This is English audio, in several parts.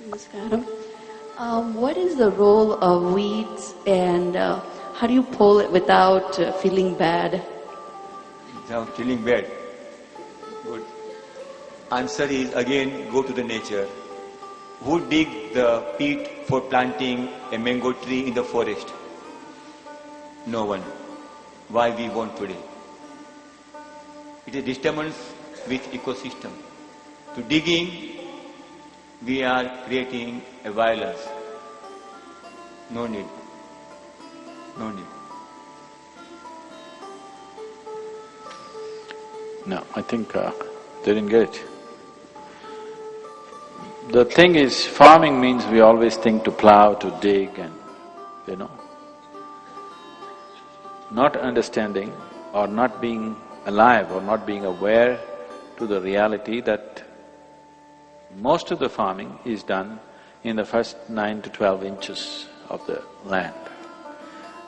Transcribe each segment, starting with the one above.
Namaskaram. What is the role of weeds and how do you pull it without feeling bad? Without feeling bad. Good. Answer is again go to the nature. Who dig the pit for planting a mango tree in the forest? No one. Why we want today? It is disturbance with ecosystem. To digging, we are creating a violence. No need. No need. No, I think they didn't get it. The thing is, farming means we always think to plow, to dig and, not understanding or not being alive or not being aware to the reality that most of the farming is done in the first 9 to 12 inches of the land.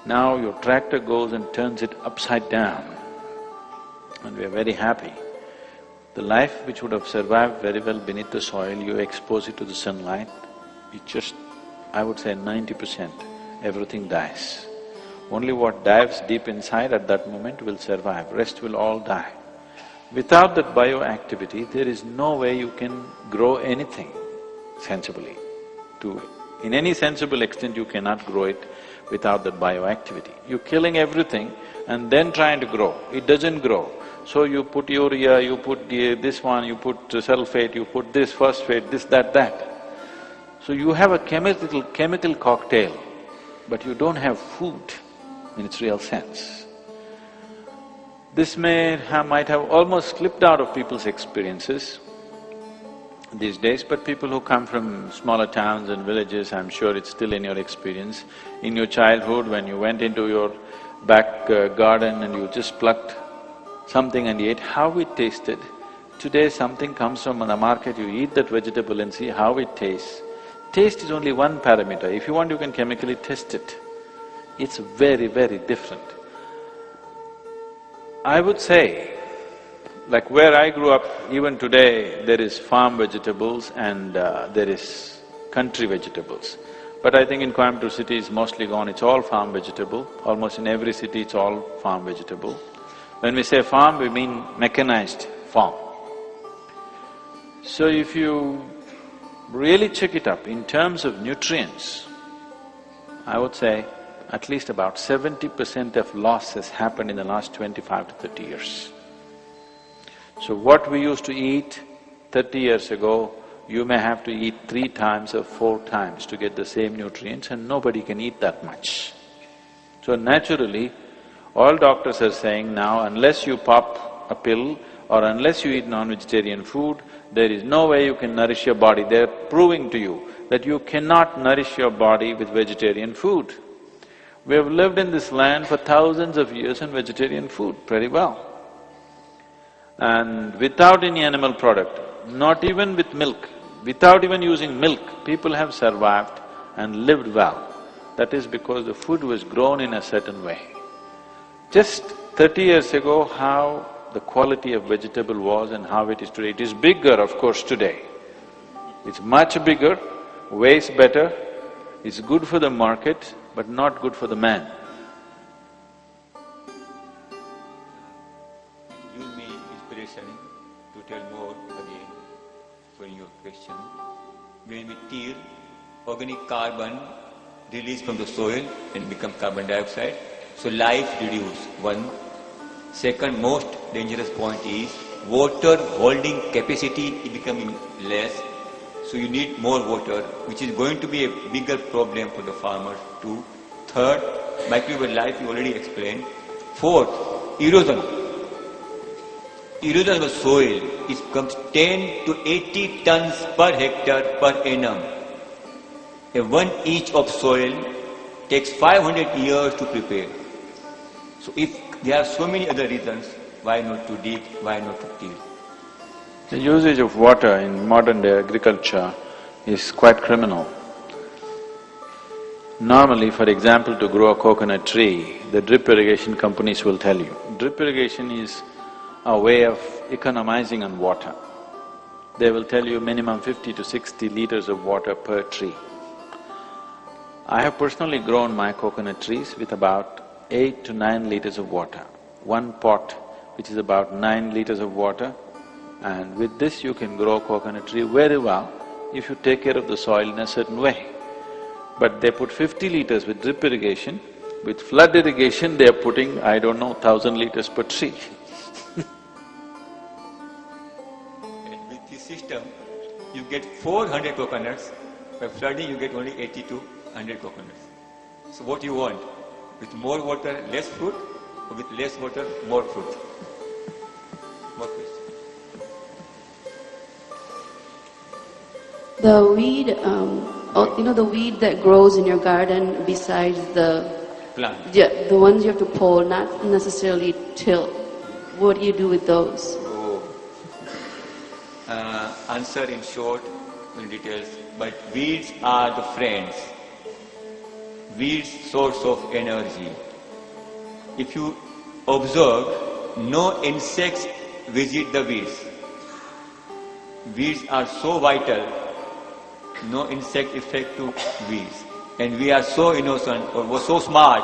Now your tractor goes and turns it upside down and we are very happy. The life which would have survived very well beneath the soil, you expose it to the sunlight, it just, I would say 90%, everything dies. Only what dives deep inside at that moment will survive, rest will all die. Without that bioactivity, there is no way you can grow anything sensibly. In any sensible extent, you cannot grow it without that bioactivity. You're killing everything and then trying to grow, it doesn't grow. So you put urea, you put this one, you put sulfate, you put this phosphate, this, that. So you have a chemical cocktail, but you don't have food in its real sense. This might have almost slipped out of people's experiences these days, but people who come from smaller towns and villages, I'm sure it's still in your experience. In your childhood, when you went into your back garden and you just plucked something and ate, how it tasted. Today something comes from the market, you eat that vegetable and see how it tastes. Taste is only one parameter. If you want, you can chemically test it. It's very, very different. I would say, like where I grew up, even today there is farm vegetables and there is country vegetables. But I think in Coimbatore city it's mostly gone, it's all farm vegetable. Almost in every city it's all farm vegetable. When we say farm, we mean mechanized farm. So if you really check it up in terms of nutrients, I would say at least about 70% of loss has happened in the last 25 to 30 years. So what we used to eat 30 years ago, you may have to eat 3 times or 4 times to get the same nutrients and nobody can eat that much. So naturally, all doctors are saying now, unless you pop a pill or unless you eat non-vegetarian food, there is no way you can nourish your body. They're proving to you that you cannot nourish your body with vegetarian food. We have lived in this land for thousands of years on vegetarian food pretty well. And without any animal product, not even with milk, without even using milk, people have survived and lived well. That is because the food was grown in a certain way. Just 30 years ago, how the quality of vegetable was and how it is today. It is bigger, of course, today. It's much bigger, weighs better, it's good for the market, but not good for the man. Give me inspiration to tell more again for your question. When we till, organic carbon released from the soil and become carbon dioxide. So life reduce, one. Second most dangerous point is water holding capacity is becoming less. So you need more water, which is going to be a bigger problem for the farmers too. Third, microbial life you already explained. Fourth, erosion. Erosion of the soil is comes 10 to 80 tons per hectare per annum. A 1 inch of soil takes 500 years to prepare. So if there are so many other reasons, why not to dig, why not to till? The usage of water in modern day agriculture is quite criminal. Normally, for example, to grow a coconut tree, the drip irrigation companies will tell you, drip irrigation is a way of economizing on water. they will tell you minimum 50 to 60 liters of water per tree. I have personally grown my coconut trees with about 8 to 9 liters of water. One pot which is about 9 liters of water, and with this you can grow coconut tree very well if you take care of the soil in a certain way. But they put 50 liters with drip irrigation, with flood irrigation they are putting, I don't know, 1,000 liters per tree. And with this system, you get 400 coconuts, by flooding you get only 80 to 100 coconuts. So what you want? With more water, less fruit, or with less water, more fruit? More question. The weed, the weed that grows in your garden besides the Plant. yeah, the ones you have to pull, not necessarily till. What do you do with those? Oh. Answer in short, in details. But weeds are the friends. Weeds source of energy. If you observe, no insects visit the weeds. Weeds are so vital, no insect effect to weeds. And we are so innocent or so smart,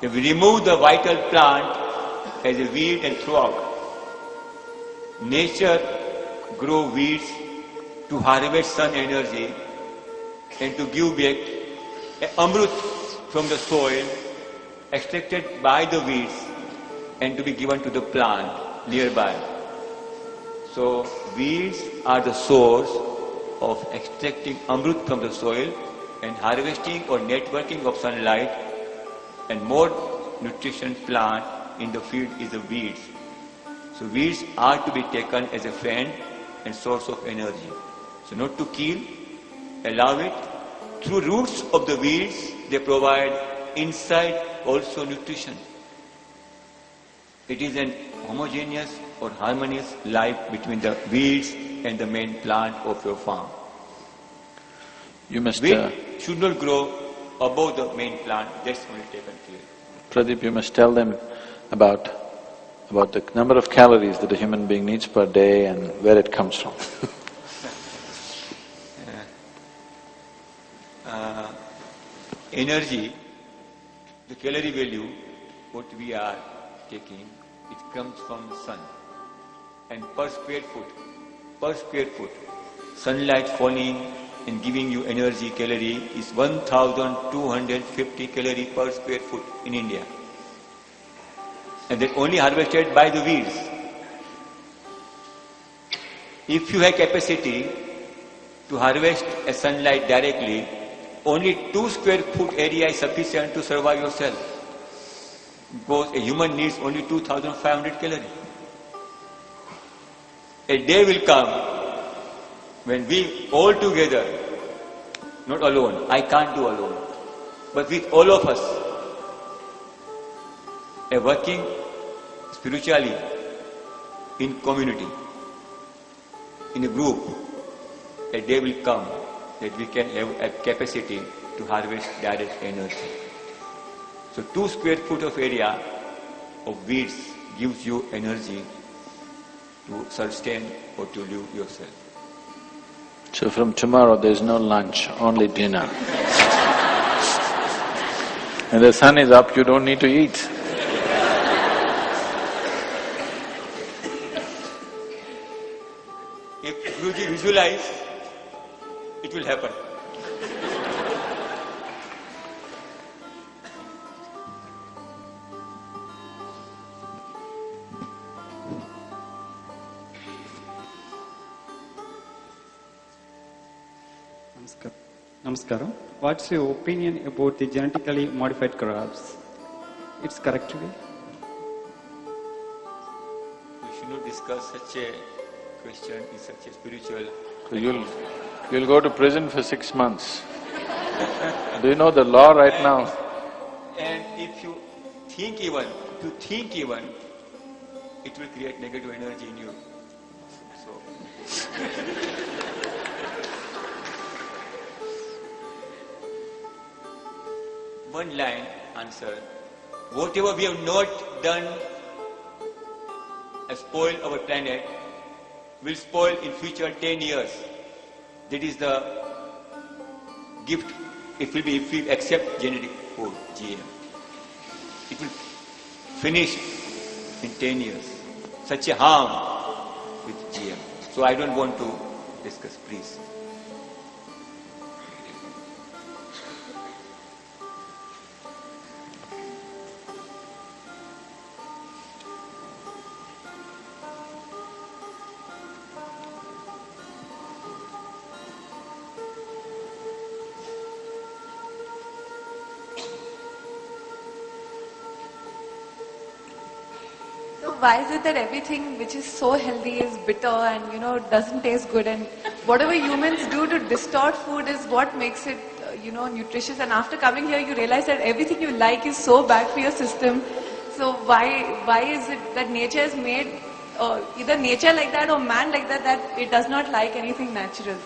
if we remove the vital plant as a weed and throw out, nature grow weeds to harvest sun energy and to give back amrut from the soil extracted by the weeds and to be given to the plant nearby. So weeds are the source of extracting amrut from the soil and harvesting or networking of sunlight, and more nutrition plant in the field is the weeds. So weeds are to be taken as a friend and source of energy. So not to kill, allow it. Through roots of the weeds, they provide inside also nutrition. It is an homogeneous or harmonious life between the weeds and the main plant of your farm. You must… Weed should not grow above the main plant, that's only taken care. Pradeep, you must tell them about the number of calories that a human being needs per day and where it comes from. Energy, the calorie value, what we are taking, it comes from the sun. And per square foot, sunlight falling and giving you energy calorie is 1,250 calorie per square foot in India. And that only harvested by the weeds. If you have capacity to harvest a sunlight directly, only 2 square foot area is sufficient to survive yourself. Because a human needs only 2,500 calories. A day will come when we all together, not alone, I can't do alone, but with all of us, a working spiritually in community, in a group, a day will come that we can have a capacity to harvest direct energy. So 2 square foot of area of weeds gives you energy to sustain or to live yourself. So from tomorrow there's no lunch, only dinner. When the sun is up, you don't need to eat. If Guruji visualize, it will happen. Namaskaram. What's your opinion about the genetically modified crops? It's correct way? We should not discuss such a question in such a spiritual… So you'll go to prison for 6 months. Do you know the law right now? And if you think even, it will create negative energy in you. So… One line answer, whatever we have not done has spoiled our planet, will spoil in future 10 years. That is the gift. It will be if we accept genetic food, GM. It will finish in 10 years. Such a harm with GM. So I don't want to discuss, please. So why is it that everything which is so healthy is bitter and doesn't taste good, and whatever humans do to distort food is what makes it nutritious, and after coming here you realize that everything you like is so bad for your system. So why is it that nature has made either nature like that or man like that it does not like anything natural?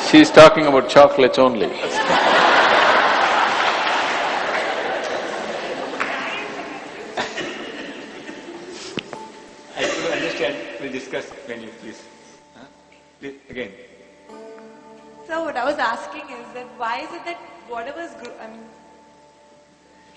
She's talking about chocolates only. I couldn't understand. We'll discuss when you please. Please, again. So what I was asking is that why is it that whatever's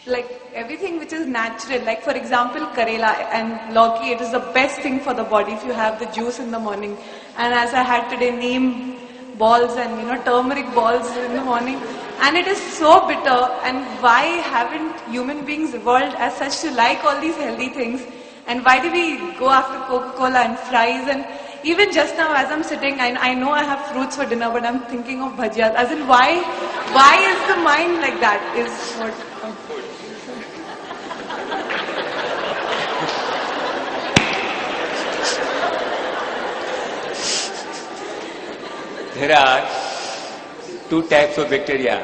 like everything which is natural, like for example Karela and Lauki, it is the best thing for the body if you have the juice in the morning. And as I had today, neem balls and turmeric balls in the morning, and it is so bitter. And why haven't human beings evolved as such to like all these healthy things? And why do we go after Coca-Cola and fries? And even just now as I'm sitting, I know I have fruits for dinner, but I'm thinking of bhajiyas. As in why is the mind like that is what... There are two types of bacteria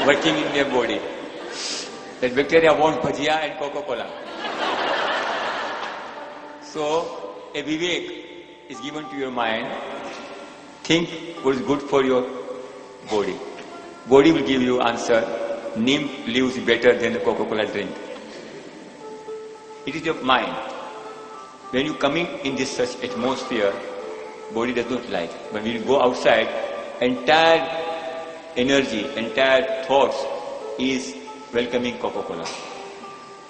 working in your body. That bacteria want bhajia and Coca-Cola. So, a vivek is given to your mind. Think what is good for your body. Body will give you answer. Neem leaves better than the Coca-Cola drink. It is your mind. When you come in this such atmosphere, body does not like. But when you go outside, entire energy, entire thoughts is welcoming Coca-Cola.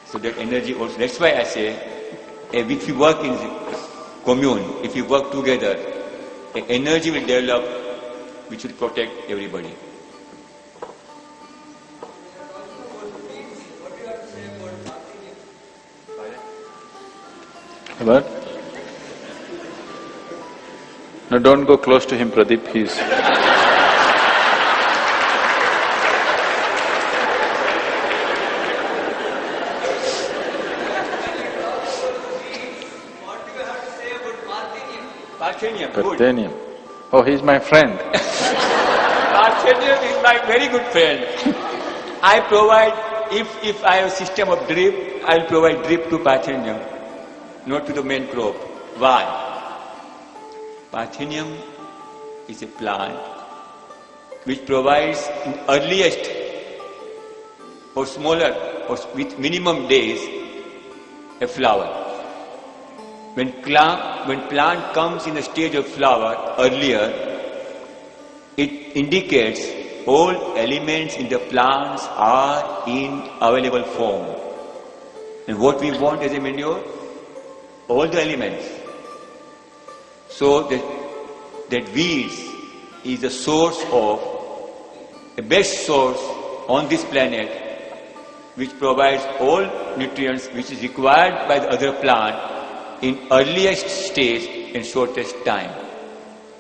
So that energy also, that's why I say, if you work in commune, if you work together, an energy will develop which will protect everybody. What? No, don't go close to him, Pradeep, he's… Parthenium, good. Parthenium. Oh, he's my friend. Parthenium is my very good friend. I provide, if I have a system of drip, I'll provide drip to Parthenium, not to the main crop. Why? Parthenium is a plant which provides in earliest or smaller or with minimum days a flower. When plant comes in the stage of flower earlier, it indicates all elements in the plants are in available form. And what we want as a manure? All the elements. So that weeds is the source of, the best source on this planet which provides all nutrients which is required by the other plant in earliest stage and shortest time.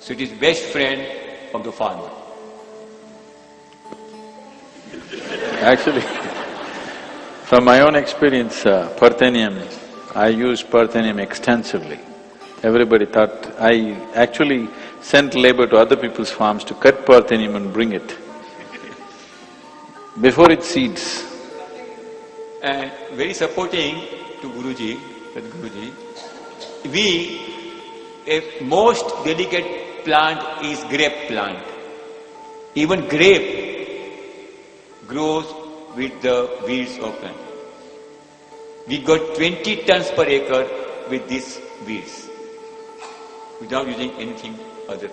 So it is best friend of the farmer. Actually, from my own experience, Parthenium, I use Parthenium extensively. Everybody thought… I actually sent labor to other people's farms to cut Parthenium and bring it before it seeds. And very supporting to Guruji, Sadhguruji, most delicate plant is grape plant. Even grape grows with the weeds of plant. We got 20 tons per acre with these weeds without using anything other